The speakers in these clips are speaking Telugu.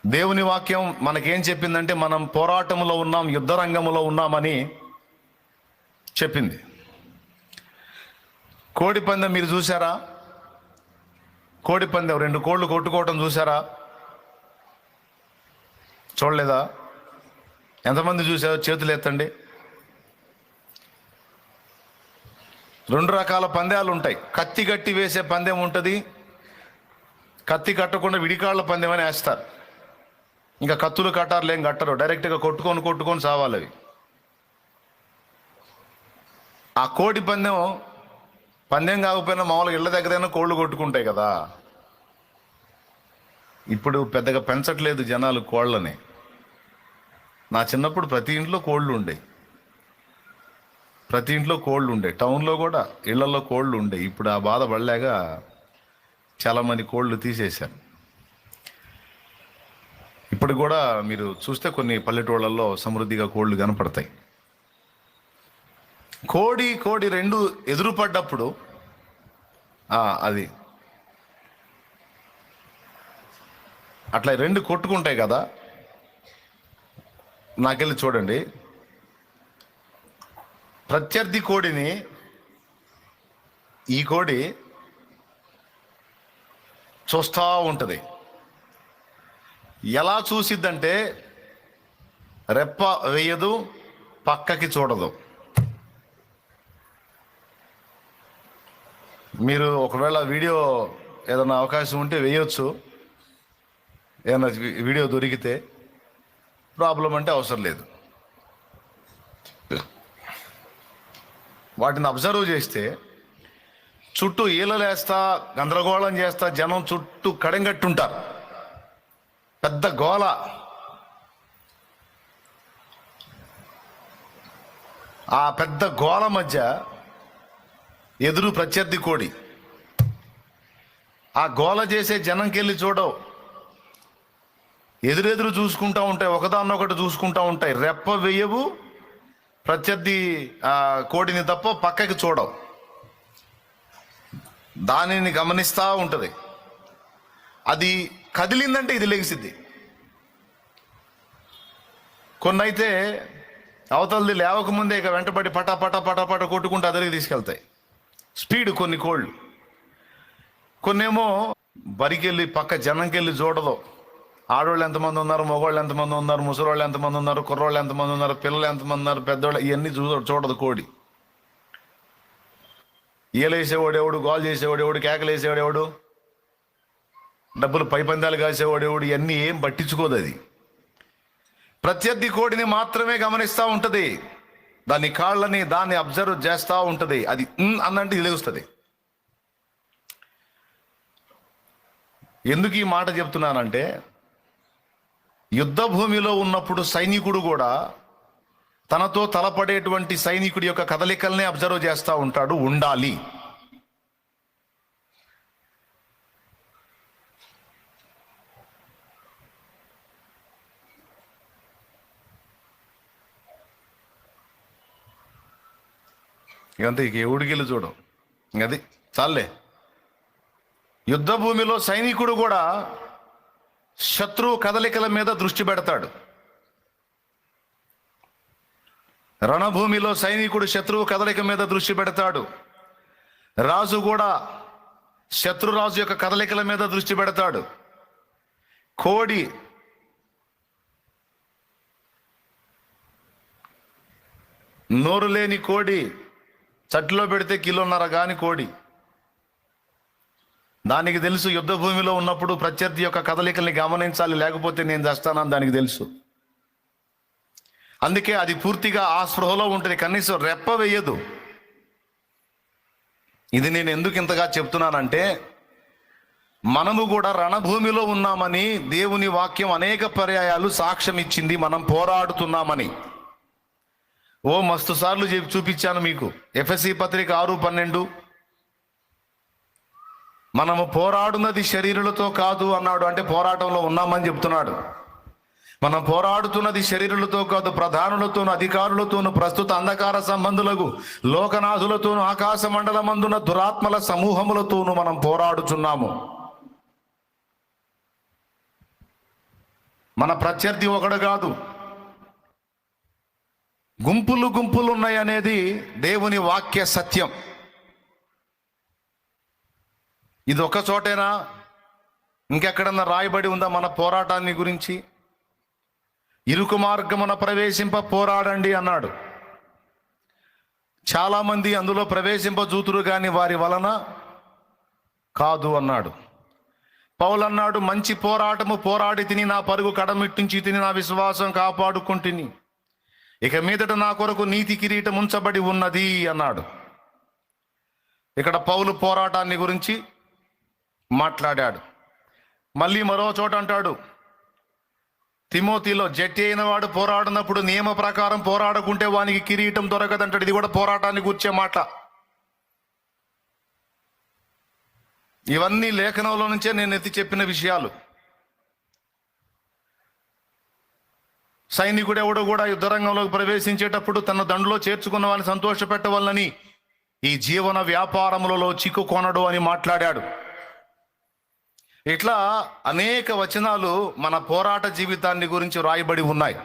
దేవుని వాక్యం మనకేం చెప్పిందంటే మనం పోరాటంలో ఉన్నాం, యుద్ధ రంగంలో ఉన్నామని చెప్పింది. కోడి పందెం మీరు చూసారా? కోడి పందెం 2 కోళ్ళు కొట్టుకోవటం చూసారా? చూడలేదా? ఎంతమంది చూసారో చేతులు ఎత్తండి. 2 రకాల పందాలు ఉంటాయి. కత్తి కట్టి వేసే పందెం ఉంటుంది, కత్తి కట్టకుండా విడికాళ్ళ పందెం అని వేస్తారు. ఇంకా కత్తులు కట్టారులు ఏం కట్టరు, డైరెక్ట్గా కొట్టుకొని సావాలి అవి. ఆ కోడి పందెం కాకపోయినా మామూలుగా ఇళ్ళ దగ్గరైనా కోళ్ళు కొట్టుకుంటాయి కదా. ఇప్పుడు పెద్దగా పెంచట్లేదు జనాలు కోళ్ళని. నా చిన్నప్పుడు ప్రతి ఇంట్లో కోళ్ళు ఉండే, టౌన్లో కూడా ఇళ్లలో కోళ్ళు ఉండే. ఇప్పుడు ఆ బాధ పడలేక చాలామంది కోళ్ళు తీసేశారు. ఇప్పుడు కూడా మీరు చూస్తే కొన్ని పల్లెటూళ్ళల్లో సమృద్ధిగా కోళ్ళు కనపడతాయి. కోడి 2 ఎదురుపడ్డప్పుడు అది అట్లా 2 కొట్టుకుంటాయి కదా. నాకెళ్ళి చూడండి, ప్రత్యర్థి కోడిని ఈ కోడి చూస్తూ ఉంటుంది. ఎలా చూసిద్దంటే రెప్ప వేయదు, పక్కకి చూడదు. మీరు ఒకవేళ వీడియో ఏదైనా అవకాశం ఉంటే వేయొచ్చు, ఏదైనా వీడియో దొరికితే. ప్రాబ్లం అంటే అవసరం లేదు. వాటిని అబ్జర్వ్ చేస్తే చుట్టూ ఈలలేస్తా గందరగోళం చేస్తా జనం చుట్టూ కడెంగట్టుంటారు. పెద్ద గోల. ఆ పెద్ద గోల మధ్య ఎదురు ప్రత్యర్థి కోడి. ఆ గోల చేసే జనంకెళ్ళి చూడవు, ఎదురెదురు చూసుకుంటూ ఉంటాయి, ఒకదాన్నొకటి చూసుకుంటూ ఉంటాయి. రెప్ప వేయవు ప్రత్యర్థి కోడిని తప్ప పక్కకి చూడవు. దానిని గమనిస్తూ ఉంటుంది. అది కదిలిందంటే ఇది లెగిసిద్ది. కొన్ని అయితే అవతలది లేవకముందే ఇక వెంటబడి పట కొట్టుకుంటూ అదరికి తీసుకెళ్తాయి. స్పీడ్ కొన్ని కోళ్ళు. కొన్నేమో బరికెళ్ళి పక్క జనంకెళ్ళి చూడదు. ఆడవాళ్ళు ఎంతమంది ఉన్నారు, మగవాళ్ళు ఎంతమంది ఉన్నారు, ముసలోళ్ళు ఎంతమంది ఉన్నారు, కుర్రోళ్ళు ఎంతమంది ఉన్నారు, పిల్లలు ఎంతమంది ఉన్నారు, పెద్దవాళ్ళు, ఇవన్నీ చూడదు కోడి. ఈలేసేవాడెవడు, గోల్ చేసేవాడెవడు, కేకలేసేవాడెవడు, డబ్బులు పైపందాలు కాసేవాడెవడు, ఇవన్నీ ఏం పట్టించుకోదు. అది ప్రత్యర్థి కోడిని మాత్రమే గమనిస్తూ ఉంటుంది. దాని కాళ్ళని దాన్ని అబ్జర్వ్ చేస్తూ ఉంటుంది. అది అన్నంటే ఇది తెలుస్తుంది. ఎందుకు ఈ మాట చెప్తున్నానంటే, యుద్ధ భూమిలో ఉన్నప్పుడు సైనికుడు కూడా తనతో తలపడేటువంటి సైనికుడి యొక్క కదలికల్ని అబ్జర్వ్ చేస్తూ ఉంటాడు. ఉండాలి. ఇకంతా ఇక ఎవడికెళ్ళి చూడం, అది చాలే. యుద్ధ భూమిలో సైనికుడు కూడా శత్రువు కదలికల మీద దృష్టి పెడతాడు. రణభూమిలో సైనికుడు శత్రువు కదలిక మీద దృష్టి పెడతాడు. రాజు కూడా శత్రురాజు యొక్క కదలికల మీద దృష్టి పెడతాడు. కోడి నోరు లేని కోడి చట్టులో పెడితే 1.5 కిలో కాని కోడి. దానికి తెలుసు యుద్ధ భూమిలో ఉన్నప్పుడు ప్రత్యర్థి యొక్క కదలికల్ని గమనించాలి, లేకపోతే నేను చేస్తానని దానికి తెలుసు. అందుకే అది పూర్తిగా ఆ స్పృహలో ఉంటుంది. కనీసం రెప్ప వేయదు. ఇది నేను ఎందుకు ఇంతగా చెప్తున్నానంటే, మనము కూడా రణభూమిలో ఉన్నామని దేవుని వాక్యం అనేక పర్యాయాలు సాక్ష్యం ఇచ్చింది. మనం పోరాడుతున్నామని. మస్తు సార్లు చూపించాను మీకు. ఎఫెసీ పత్రిక 6:12 మనము పోరాడున్నది శరీరులతో కాదు అన్నాడు. అంటే పోరాటంలో ఉన్నామని చెప్తున్నాడు. మనం పోరాడుతున్నది శరీరులతో కాదు, ప్రధానులతోను, అధికారులతోను, ప్రస్తుత అంధకార సంబంధులకు, లోకనాథులతోను, ఆకాశ మండలమందున దురాత్మల సమూహములతోనూ మనం పోరాడుచున్నాము. మన ప్రత్యర్థి ఒకడు కాదు, గుంపులు గుంపులు ఉన్నాయి అనేది దేవుని వాక్య సత్యం. ఇది ఒక చోటేనా? ఇంకెక్కడన్నా రాయబడి ఉందా మన పోరాటాన్ని గురించి? ఇరుకు మార్గమున ప్రవేశింప పోరాడండి అన్నాడు. చాలామంది అందులో ప్రవేశింపజూతురు గాని వారి వలన కాదు అన్నాడు. పౌలు అన్నాడు, మంచి పోరాటము పోరాడి తిని, నా పరుగు కడమిట్టించి తిని, నా విశ్వాసం కాపాడుకుంటుని, ఇక మీదట నా కొరకు నీతి కిరీటం ఉంచబడి ఉన్నది అన్నాడు. ఇక్కడ పౌలు పోరాటాన్ని గురించి మాట్లాడాడు. మళ్ళీ మరో చోట అంటాడు, తిమోతిలో జట్టి అయిన వాడు పోరాడినప్పుడు నియమ ప్రకారం పోరాడకుంటే వానికి కిరీటం దొరకదంటాడు. ఇది కూడా పోరాటాన్ని కూర్చే మాట. ఇవన్నీ లేఖనంలో నుంచే నేను ఎత్తి చెప్పిన విషయాలు. సైనికుడు ఎవడు కూడా యుద్ధరంగంలోకి ప్రవేశించేటప్పుడు తన దండులో చేర్చుకున్న వారిని సంతోషపెట్టవాలని ఈ జీవన వ్యాపారములలో చిక్కుకొనడు అని మాట్లాడాడు. ఇట్లా అనేక వచనాలు మన పోరాట జీవితాన్ని గురించి రాయబడి ఉన్నాయి.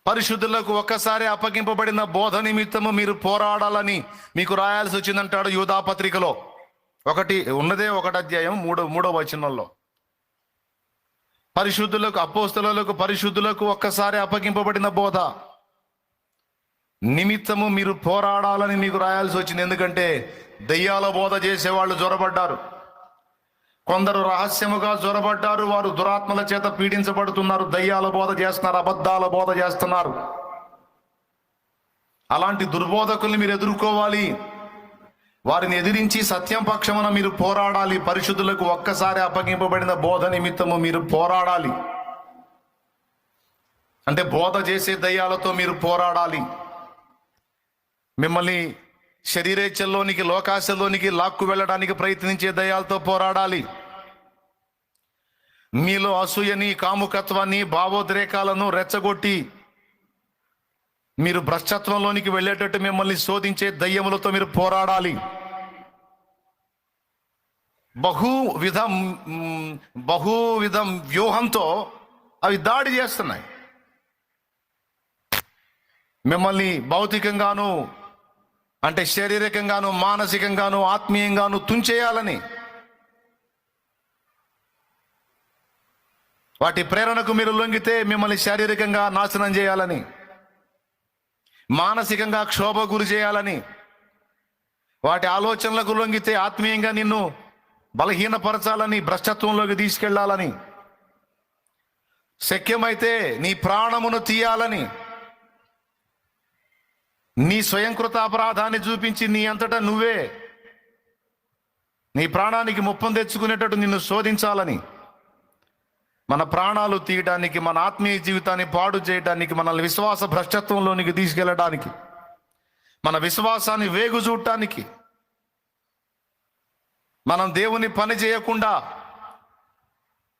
పరిశుద్ధులకు ఒక్కసారి అప్పగింపబడిన బోధ నిమిత్తము మీరు పోరాడాలని మీకు రాయాల్సి వచ్చిందంటాడు యూదా పత్రికలో. ఒకటి అధ్యాయం మూడో వచనంలో, పరిశుద్ధులకు, అపోస్తలులకు, పరిశుద్ధులకు ఒక్కసారి అప్పగింపబడిన బోధ నిమిత్తము మీరు పోరాడాలని మీకు రాయాల్సి వచ్చింది. ఎందుకంటే దెయ్యాల బోధ చేసేవాళ్ళు జ్వరబడ్డారు, కొందరు రహస్యముగా జ్వరబడ్డారు, వారు దురాత్మల చేత పీడించబడుతున్నారు, దయ్యాల బోధ చేస్తున్నారు, అబద్ధాల బోధ చేస్తున్నారు. అలాంటి దుర్బోధకుల్ని మీరు ఎదుర్కోవాలి, వారిని ఎదిరించి సత్యం పక్షమున మీరు పోరాడాలి. పరిశుద్ధులకు ఒక్కసారి అప్పగింపబడిన బోధ నిమిత్తము మీరు పోరాడాలి అంటే బోధ చేసే దయ్యాలతో మీరు పోరాడాలి. మిమ్మల్ని శరీరేచ్ఛల్లోనికి, లోకాశల్లోనికి లాక్కు వెళ్ళడానికి ప్రయత్నించే దయ్యాలతో పోరాడాలి. మీలో అసూయని, కాముకత్వాన్ని, భావోద్రేకాలను రెచ్చగొట్టి మీరు భ్రష్టత్వంలోనికి వెళ్ళేటట్టు మిమ్మల్ని శోధించే దయ్యములతో మీరు పోరాడాలి. బహువిధం వ్యూహంతో అవి దాడి చేస్తున్నాయి. మిమ్మల్ని భౌతికంగాను, అంటే శారీరకంగాను, మానసికంగాను, ఆత్మీయంగాను తుంచేయాలని, వాటి ప్రేరణకు మీరు లొంగితే మిమ్మల్ని శారీరకంగా నాశనం చేయాలని, మానసికంగా క్షోభ గురి చేయాలని, వాటి ఆలోచనలకు లొంగితే ఆత్మీయంగా నిన్ను బలహీనపరచాలని, భ్రష్టత్వంలోకి తీసుకెళ్లాలని, శక్యమైతే నీ ప్రాణమును తీయాలని, నీ స్వయంకృత అపరాధాన్ని చూపించి నీ అంతటా నువ్వే నీ ప్రాణానికి ముప్పం తెచ్చుకునేటట్టు నిన్ను శోధించాలని, మన ప్రాణాలు తీయడానికి, మన ఆత్మీయ జీవితాన్ని పాడు చేయడానికి, మనల్ని విశ్వాస భ్రష్టత్వంలోనికి తీసుకెళ్ళడానికి, మన విశ్వాసాన్ని వేగు చూడటానికి, మనం దేవుని పని చేయకుండా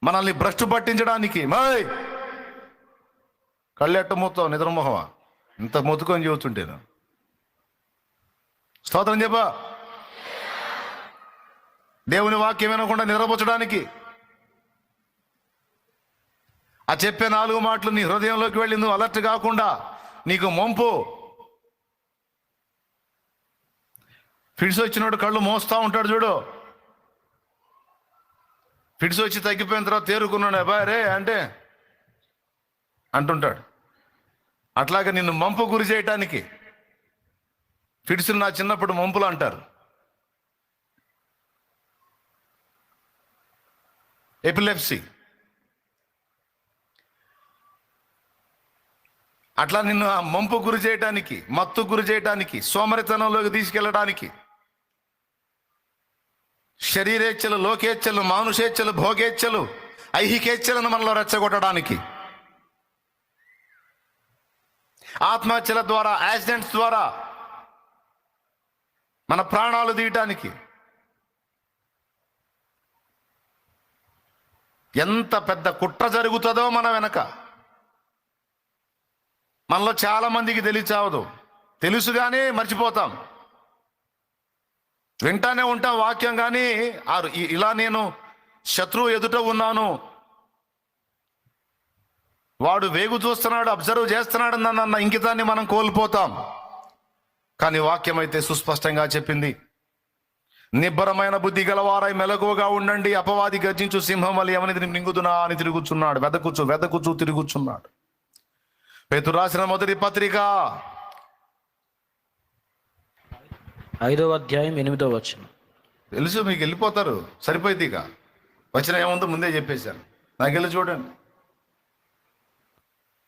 మనల్ని భ్రష్టు పట్టించడానికి. కళ్ళెట్ట మూతావు, నిద్రమోహమా, ఇంత మొత్తుకొని చూస్తుంటేను. స్తోత్రం చెప్పా. దేవుని వాక్యం వినకుండా నిద్రపుచ్చడానికి, ఆ చెప్పే 4 మాటలు నీ హృదయంలోకి వెళ్ళి నువ్వు అలర్ట్ కాకుండా నీకు మొంపు. ఫిడ్స్ వచ్చినోడు కళ్ళు మోస్తా ఉంటాడు చూడు, ఫిడ్స్ వచ్చి తగ్గిపోయిన తర్వాత తేరుకున్నాడు, అబ్బాయి రే అంటే అంటుంటాడు. అట్లాగే నిన్ను మంపు గురి చేయటానికి, ఫిడ్స్ నా చిన్నప్పుడు మంపులు అంటారు, ఎపిలెప్సీ. అట్లా నిన్ను ఆ మంపు గురి చేయటానికి, మత్తు గురి చేయటానికి, సోమరితనంలోకి తీసుకెళ్ళడానికి, శరీరేచ్ఛలు, లోకేచ్ఛలు, మానుషేచ్ఛలు, భోగేచ్ఛలు, ఐహికేచ్ఛలను మనలో రెచ్చగొట్టడానికి, ఆత్మహత్యల ద్వారా, యాక్సిడెంట్స్ ద్వారా మన ప్రాణాలు తీయటానికి. ఎంత పెద్ద కుట్ర జరుగుతుందో మన వెనక. మనలో చాలా మందికి తెలియచావదు, తెలుసుగానే మర్చిపోతాం. వింటానే ఉంటాం వాక్యం, కానీ ఇలా నేను శత్రువు ఎదుట ఉన్నాను, వాడు వేగు చూస్తున్నాడు, అబ్జర్వ్ చేస్తున్నాడు అన్న ఇంకితాన్ని మనం కోల్పోతాం. కానీ వాక్యం అయితే సుస్పష్టంగా చెప్పింది, నిబ్బరమైన బుద్ధి గలవారై మెలకువగా ఉండండి, అపవాది గర్జించు సింహం వలె ఎవరిని మింగుదునా అని తిరుగుచున్నాడు, వెదకుచు తిరుగుచున్నాడు. పేతురు రాసిన మొదటి పత్రిక 5వ అధ్యాయం 8వ వచనం. తెలుసు మీకు, వెళ్ళిపోతారు, సరిపోయింది. ఇక వచ్చిన ఏముందో ముందే చెప్పేశాను, నాకు వెళ్ళి చూడండి.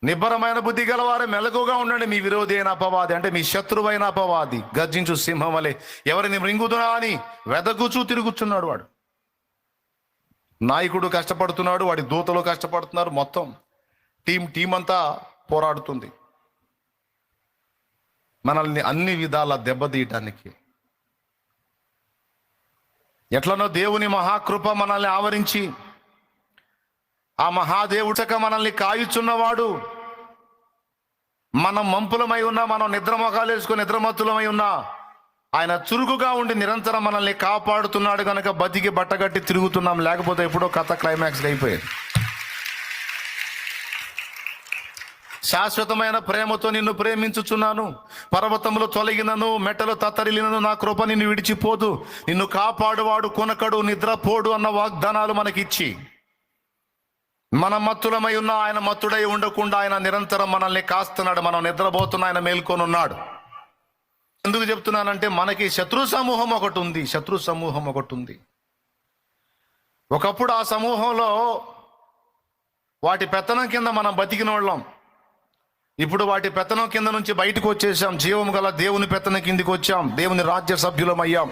నిబ్బరమైన బుద్ధి గలవారే మెలకుగా ఉండండి, మీ విరోధి అయిన అపవాది, అంటే మీ శత్రువైన అపవాది గర్జించు సింహం వలె ఎవరిని మృంగుదునా అని వెదకుచూ తిరుగుచున్నాడు. వాడు నాయకుడు కష్టపడుతున్నాడు, వాడి దూతలు కష్టపడుతున్నారు, మొత్తం టీం అంతా పోరాడుతుంది మనల్ని అన్ని విధాల దెబ్బతీయటానికి. ఎట్లనో దేవుని మహాకృప మనల్ని ఆవరించి, ఆ మహాదేవుడక మనల్ని కాయుచున్నవాడు, మనం మంపులమై ఉన్నా, మనం నిద్రమొఖాలు వేసుకొని నిద్రమత్తులమై ఉన్నా, ఆయన చురుకుగా ఉండి నిరంతరం మనల్ని కాపాడుతున్నాడు కనుక బతికి బట్టగట్టి తిరుగుతున్నాం. లేకపోతే ఎప్పుడో కథ క్లైమాక్స్ అయిపోయేది. శాశ్వతమైన ప్రేమతో నిన్ను ప్రేమించుచున్నాను, పర్వతములు తొలగినను మెట్టలు తత్తరిలినను నా కృప నిన్ను విడిచిపోదు, నిన్ను కాపాడువాడు కొనకడు నిద్రపోడు అన్న వాగ్దానాలు మనకిచ్చి, మన మత్తులమై ఉన్న ఆయన మత్తుడై ఉండకుండా ఆయన నిరంతరం మనల్ని కాస్తున్నాడు. మనం నిద్రపోతున్న ఆయన మేల్కొని ఉన్నాడు. ఎందుకు చెప్తున్నానంటే, మనకి శత్రు సమూహం ఒకటి ఉంది. ఒకప్పుడు ఆ సమూహంలో వాటి పెత్తనం కింద మనం బతికిన వాళ్ళం. ఇప్పుడు వాటి పెత్తనం కింద నుంచి బయటకు వచ్చేసాం, జీవం గల దేవుని పెత్తనం కిందికి వచ్చాం, దేవుని రాజ్య సభ్యులం అయ్యాం.